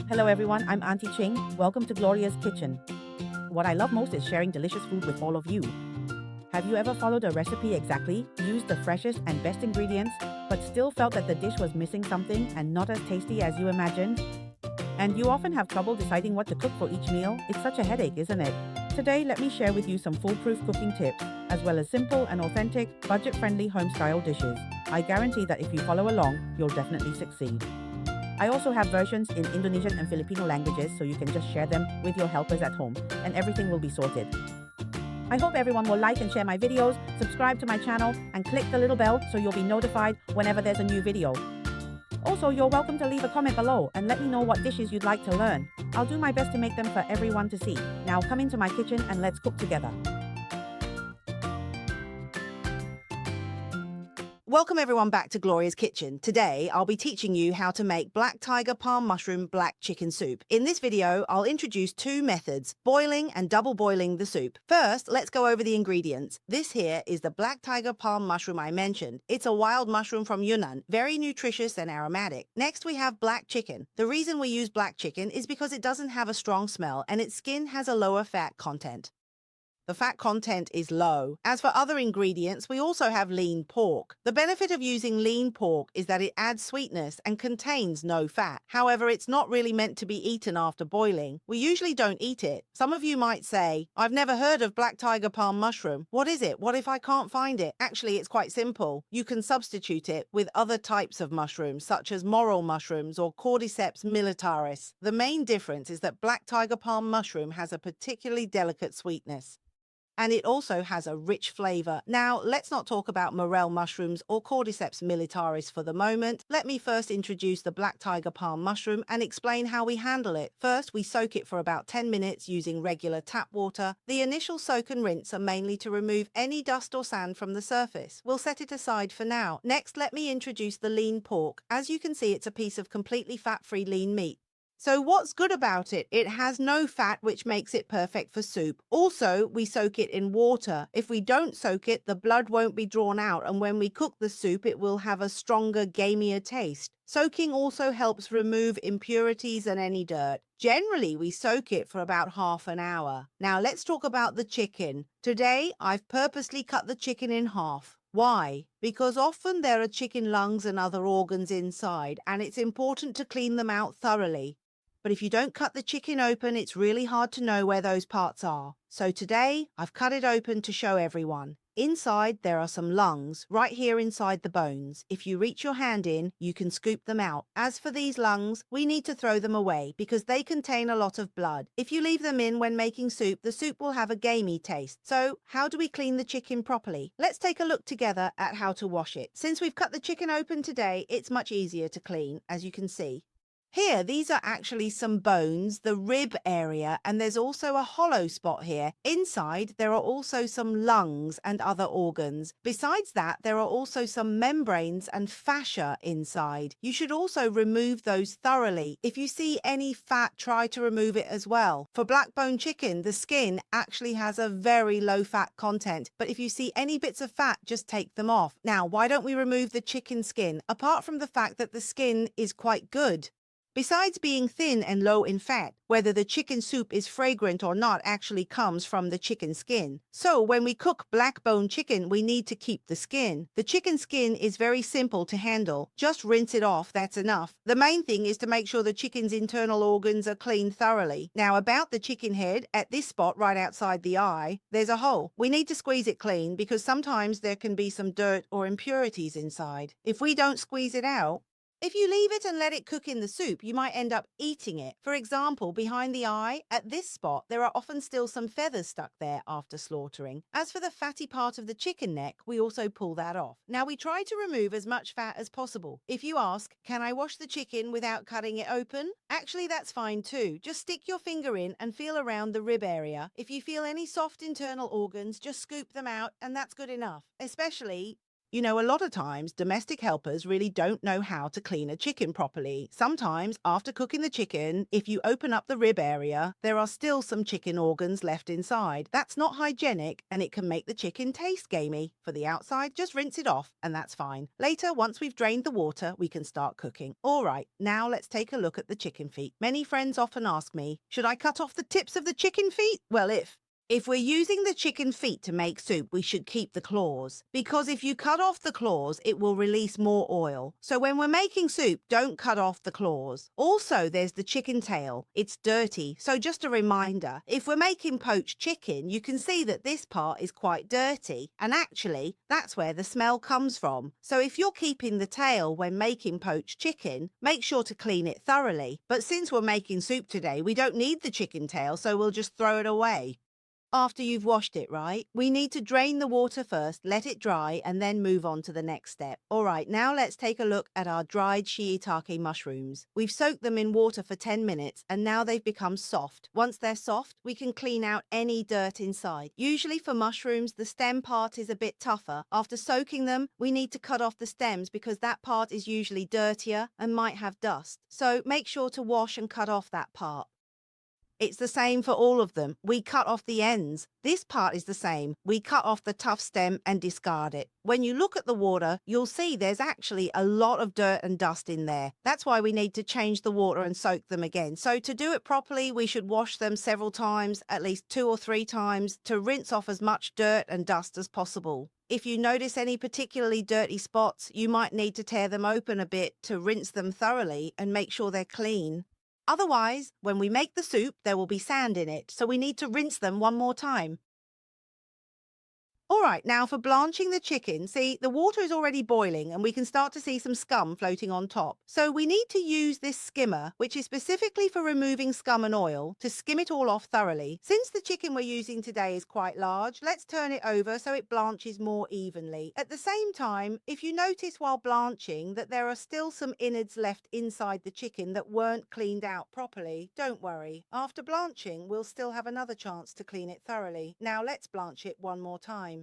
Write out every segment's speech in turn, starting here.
Hello everyone, I'm Auntie Ching. Welcome to Gloria's Kitchen. What I love most is sharing delicious food with all of you. Have you ever followed a recipe exactly, used the freshest and best ingredients, but still felt that the dish was missing something and not as tasty as you imagined? And you often have trouble deciding what to cook for each meal? It's such a headache, isn't it? Today, let me share with you some foolproof cooking tips, as well as simple and authentic, budget-friendly home-style dishes. I guarantee that if you follow along, you'll definitely succeed. I also have versions in Indonesian and Filipino languages, so you can just share them with your helpers at home, and everything will be sorted. I hope everyone will like and share my videos, subscribe to my channel, and click the little bell so you'll be notified whenever there's a new video. Also, you're welcome to leave a comment below and let me know what dishes you'd like to learn. I'll do my best to make them for everyone to see. Now come into my kitchen and let's cook together. Welcome everyone back to Gloria's Kitchen. Today, I'll be teaching you how to make black tiger palm mushroom black chicken soup. In this video, I'll introduce two methods, boiling and double boiling the soup. First, let's go over the ingredients. This here is the black tiger palm mushroom I mentioned. It's a wild mushroom from Yunnan, very nutritious and aromatic. Next, we have black chicken. The reason we use black chicken is because it doesn't have a strong smell and its skin has a lower fat content. The fat content is low. As for other ingredients, we also have lean pork. The benefit of using lean pork is that it adds sweetness and contains no fat. However, it's not really meant to be eaten after boiling. We usually don't eat it. Some of you might say, I've never heard of black tiger palm mushroom. What is it? What if I can't find it? Actually, it's quite simple. You can substitute it with other types of mushrooms, such as Morel mushrooms or Cordyceps militaris. The main difference is that black tiger palm mushroom has a particularly delicate sweetness. And it also has a rich flavor. Now, let's not talk about Morel mushrooms or Cordyceps militaris for the moment. Let me first introduce the black tiger palm mushroom and explain how we handle it. First, we soak it for about 10 minutes using regular tap water. The initial soak and rinse are mainly to remove any dust or sand from the surface. We'll set it aside for now. Next, let me introduce the lean pork. As you can see, it's a piece of completely fat-free lean meat. So what's good about it? It has no fat, which makes it perfect for soup. Also, we soak it in water. If we don't soak it, the blood won't be drawn out, and when we cook the soup, it will have a stronger, gamier taste. Soaking also helps remove impurities and any dirt. Generally, we soak it for about half an hour. Now, let's talk about the chicken. Today, I've purposely cut the chicken in half. Why? Because often there are chicken lungs and other organs inside, and it's important to clean them out thoroughly. But if you don't cut the chicken open, it's really hard to know where those parts are. So today, I've cut it open to show everyone. Inside, there are some lungs, right here inside the bones. If you reach your hand in, you can scoop them out. As for these lungs, we need to throw them away because they contain a lot of blood. If you leave them in when making soup, the soup will have a gamey taste. So, how do we clean the chicken properly? Let's take a look together at how to wash it. Since we've cut the chicken open today, it's much easier to clean, as you can see. Here, these are actually some bones, the rib area, and there's also a hollow spot here. Inside, there are also some lungs and other organs. Besides that, there are also some membranes and fascia inside. You should also remove those thoroughly. If you see any fat, try to remove it as well. For black bone chicken, the skin actually has a very low fat content, but if you see any bits of fat, just take them off. Now, why don't we remove the chicken skin? Apart from the fact that the skin is quite good. Besides being thin and low in fat, whether the chicken soup is fragrant or not actually comes from the chicken skin. So when we cook black bone chicken, we need to keep the skin. The chicken skin is very simple to handle. Just rinse it off, that's enough. The main thing is to make sure the chicken's internal organs are cleaned thoroughly. Now about the chicken head, at this spot right outside the eye, there's a hole. We need to squeeze it clean because sometimes there can be some dirt or impurities inside. If we don't squeeze it out, if you leave it and let it cook in the soup, you might end up eating it. For example, behind the eye, at this spot, there are often still some feathers stuck there after slaughtering. As for the fatty part of the chicken neck, we also pull that off. Now, we try to remove as much fat as possible. If you ask, can I wash the chicken without cutting it open? Actually, that's fine too. Just stick your finger in and feel around the rib area. If you feel any soft internal organs, just scoop them out and that's good enough. Especially You know, a lot of times, domestic helpers really don't know how to clean a chicken properly. Sometimes, after cooking the chicken, if you open up the rib area, there are still some chicken organs left inside. That's not hygienic, and it can make the chicken taste gamey. For the outside, just rinse it off, and that's fine. Later, once we've drained the water, we can start cooking. All right, now let's take a look at the chicken feet. Many friends often ask me, should I cut off the tips of the chicken feet? Well, if we're using the chicken feet to make soup, we should keep the claws. Because if you cut off the claws, it will release more oil. So when we're making soup, don't cut off the claws. Also, there's the chicken tail. It's dirty, so just a reminder, if we're making poached chicken, you can see that this part is quite dirty. And actually, that's where the smell comes from. So if you're keeping the tail when making poached chicken, make sure to clean it thoroughly. But since we're making soup today, we don't need the chicken tail, so we'll just throw it away. After you've washed it, right? We need to drain the water first, let it dry, and then move on to the next step. All right, now let's take a look at our dried shiitake mushrooms. We've soaked them in water for 10 minutes, and now they've become soft. Once they're soft, we can clean out any dirt inside. Usually for mushrooms, the stem part is a bit tougher. After soaking them, we need to cut off the stems because that part is usually dirtier and might have dust. So make sure to wash and cut off that part. It's the same for all of them. We cut off the ends. This part is the same. We cut off the tough stem and discard it. When you look at the water, you'll see there's actually a lot of dirt and dust in there. That's why we need to change the water and soak them again. So to do it properly, we should wash them several times, at least 2 or 3 times, to rinse off as much dirt and dust as possible. If you notice any particularly dirty spots, you might need to tear them open a bit to rinse them thoroughly and make sure they're clean. Otherwise, when we make the soup, there will be sand in it, so we need to rinse them one more time. All right, now for blanching the chicken, see, the water is already boiling and we can start to see some scum floating on top. So we need to use this skimmer, which is specifically for removing scum and oil, to skim it all off thoroughly. Since the chicken we're using today is quite large, let's turn it over so it blanches more evenly. At the same time, if you notice while blanching that there are still some innards left inside the chicken that weren't cleaned out properly, don't worry. After blanching, we'll still have another chance to clean it thoroughly. Now let's blanch it one more time.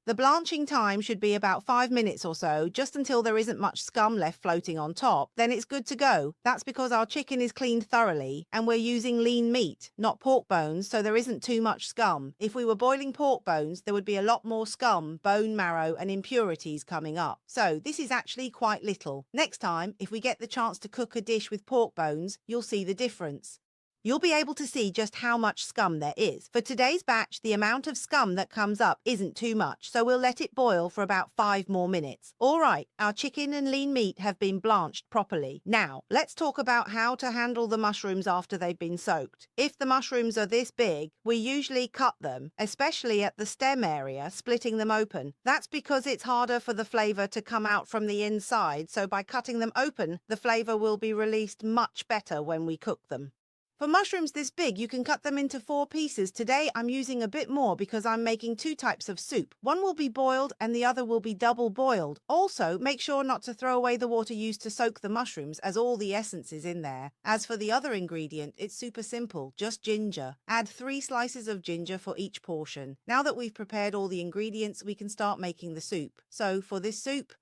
The blanching time should be about 5 minutes or so, just until there isn't much scum left floating on top. Then it's good to go. That's because our chicken is cleaned thoroughly and we're using lean meat, not pork bones, so there isn't too much scum. If we were boiling pork bones, there would be a lot more scum, bone marrow and impurities coming up. So this is actually quite little. Next time, if we get the chance to cook a dish with pork bones, you'll see the difference. You'll be able to see just how much scum there is. For today's batch, the amount of scum that comes up isn't too much, so we'll let it boil for about 5 more minutes. All right, our chicken and lean meat have been blanched properly. Now, let's talk about how to handle the mushrooms after they've been soaked. If the mushrooms are this big, we usually cut them, especially at the stem area, splitting them open. That's because it's harder for the flavor to come out from the inside, so by cutting them open, the flavor will be released much better when we cook them. For mushrooms this big, you can cut them into 4 pieces. Today, I'm using a bit more because I'm making 2 types of soup. One will be boiled and the other will be double boiled. Also, make sure not to throw away the water used to soak the mushrooms, as all the essence is in there. As for the other ingredient, it's super simple, just ginger. Add 3 slices of ginger for each portion. Now that we've prepared all the ingredients, we can start making the soup. So for this soup,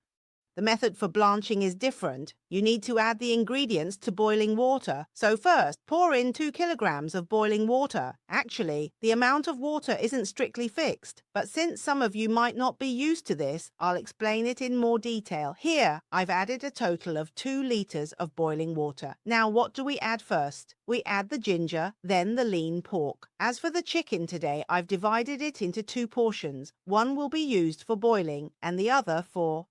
the method for blanching is different. You need to add the ingredients to boiling water. So first, pour in 2 kilograms of boiling water. Actually, the amount of water isn't strictly fixed, but since some of you might not be used to this, I'll explain it in more detail. Here, I've added a total of 2 liters of boiling water. Now, what do we add first? We add the ginger, then the lean pork. As for the chicken today, I've divided it into 2 portions. One will be used for boiling and the other for...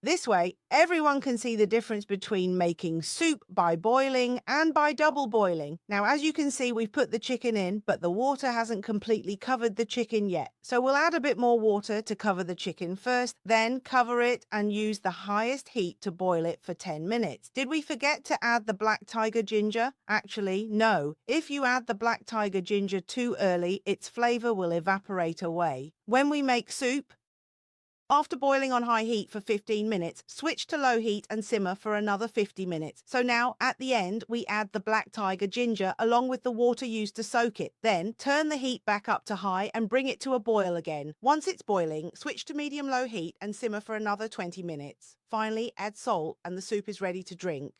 This way, everyone can see the difference between making soup by boiling and by double boiling. Now, as you can see, we've put the chicken in, but the water hasn't completely covered the chicken yet. So we'll add a bit more water to cover the chicken first, then cover it and use the highest heat to boil it for 10 minutes. Did we forget to add the black tiger ginger? Actually, no. If you add the black tiger ginger too early, its flavor will evaporate away. When we make soup, After boiling on high heat for 15 minutes, switch to low heat and simmer for another 50 minutes. So now, at the end, we add the black tiger ginger along with the water used to soak it. Then, turn the heat back up to high and bring it to a boil again. Once it's boiling, switch to medium-low heat and simmer for another 20 minutes. Finally, add salt and the soup is ready to drink.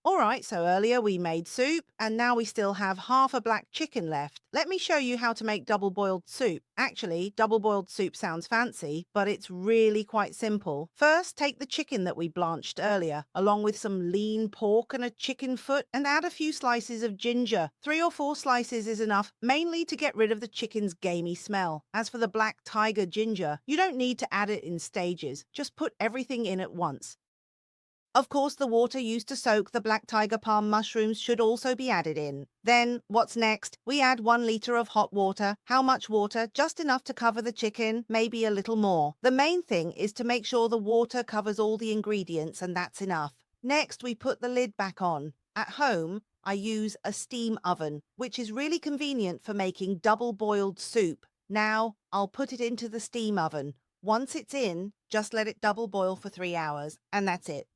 Alright, so earlier we made soup, and now we still have half a black chicken left. Let me show you how to make double-boiled soup. Actually, double-boiled soup sounds fancy, but it's really quite simple. First, take the chicken that we blanched earlier, along with some lean pork and a chicken foot, and add a few slices of ginger. 3 or 4 slices is enough, mainly to get rid of the chicken's gamey smell. As for the black tiger ginger, you don't need to add it in stages. Just put everything in at once. Of course, the water used to soak the black tiger paw mushrooms should also be added in. Then, what's next? We add 1 liter of hot water. How much water? Just enough to cover the chicken, maybe a little more. The main thing is to make sure the water covers all the ingredients, and that's enough. Next, we put the lid back on. At home, I use a steam oven, which is really convenient for making double-boiled soup. Now, I'll put it into the steam oven. Once it's in, just let it double boil for 3 hours, and that's it.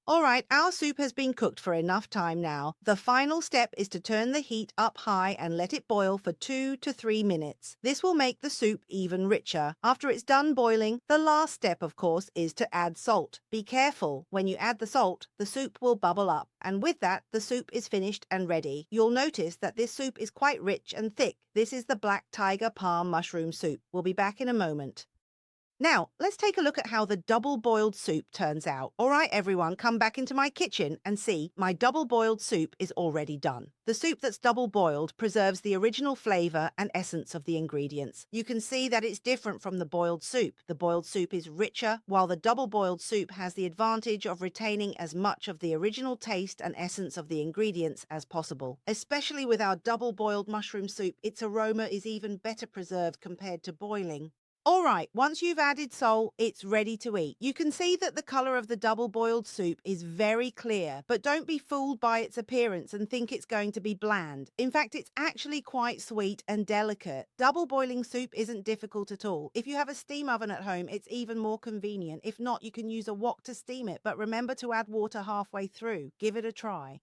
Alright, our soup has been cooked for enough time now. The final step is to turn the heat up high and let it boil for 2 to 3 minutes. This will make the soup even richer. After it's done boiling, the last step, of course, is to add salt. Be careful. When you add the salt, the soup will bubble up. And with that, the soup is finished and ready. You'll notice that this soup is quite rich and thick. This is the black tiger paw mushroom soup. We'll be back in a moment. Now, let's take a look at how the double-boiled soup turns out. All right, everyone, come back into my kitchen and see my double-boiled soup is already done. The soup that's double-boiled preserves the original flavor and essence of the ingredients. You can see that it's different from the boiled soup. The boiled soup is richer, while the double-boiled soup has the advantage of retaining as much of the original taste and essence of the ingredients as possible. Especially with our double-boiled mushroom soup, its aroma is even better preserved compared to boiling. Alright, once you've added salt, it's ready to eat. You can see that the colour of the double-boiled soup is very clear, but don't be fooled by its appearance and think it's going to be bland. In fact, it's actually quite sweet and delicate. Double-boiling soup isn't difficult at all. If you have a steam oven at home, it's even more convenient. If not, you can use a wok to steam it, but remember to add water halfway through. Give it a try.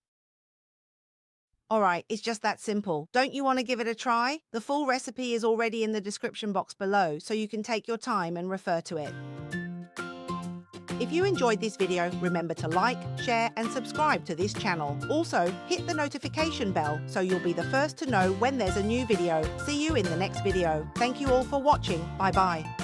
Alright, it's just that simple. Don't you want to give it a try? The full recipe is already in the description box below, so you can take your time and refer to it. If you enjoyed this video, remember to like, share and subscribe to this channel. Also, hit the notification bell so you'll be the first to know when there's a new video. See you in the next video. Thank you all for watching. Bye-bye.